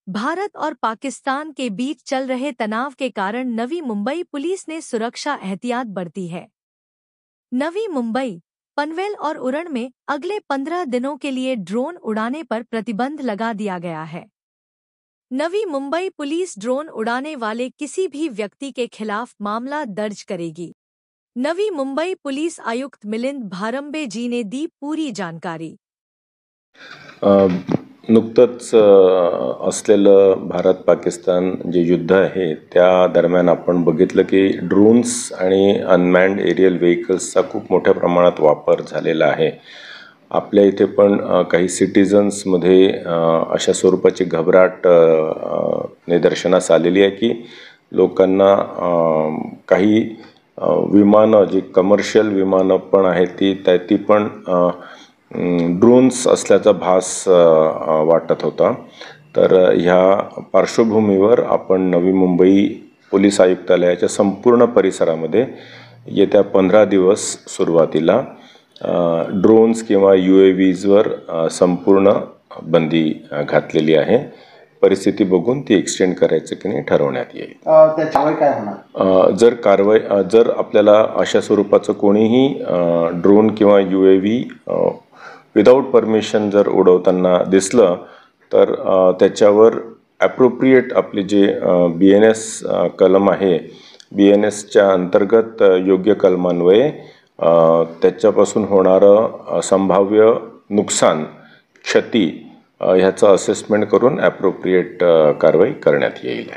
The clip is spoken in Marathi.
भारत और पाकिस्तान के बीच चल रहे तनाव के कारण नवी मुंबई पुलिस ने सुरक्षा एहतियात बरती है। नवी मुंबई, पनवेल और उरण में अगले 15 दिनों के लिए ड्रोन उड़ाने पर प्रतिबंध लगा दिया गया है। नवी मुंबई पुलिस ड्रोन उड़ाने वाले किसी भी व्यक्ति के खिलाफ मामला दर्ज करेगी। नवी मुंबई पुलिस आयुक्त मिलिंद भारंबे जी ने दी पूरी जानकारी। नुकतंच असलेलं भारत पाकिस्तान जे युद्ध आहे त्या दरम्यान आपण बघितलं की ड्रोन्स आणि अनमॅन्ड एरियल व्हेकल्सचा खूप मोठ्या प्रमाणात वापर झालेला आहे। आपल्या इथे पण काही सिटीजन्समध्ये अशा स्वरूपाची घबराट निदर्शनास आलेली आहे की लोकांना काही विमानं जी कमर्शियल विमानं पण आहेत ती पण ड्रोन्स असल्याचा भास वाटत होता। तर ह्या पार्श्वभूमीवर आपण नवी मुंबई पोलीस आयुक्तालयाच्या संपूर्ण परिसरामध्ये येत्या 15 दिवस सुरुवातीला ड्रोन्स किंवा UAVsवर संपूर्ण बंदी घातलेली आहे। परिस्थिती बघून ती एक्सटेंड करायचं की नाही ठरवण्यात येईल। त्याच्यावर काय होणार? जर आपल्याला अशा स्वरूपाचं कोणीही ड्रोन किंवा UAV विदाउट परमिशन जर उडवताना दिसलं तर त्याच्यावर ॲप्रोप्रिएट आपले जे BNS कलम आहे, BNSच्या अंतर्गत योग्य कलमान्वये त्याच्यापासून होणारं संभाव्य नुकसान, क्षती ह्याचं असेसमेंट करून ॲप्रोप्रिएट कारवाई करण्यात येईल।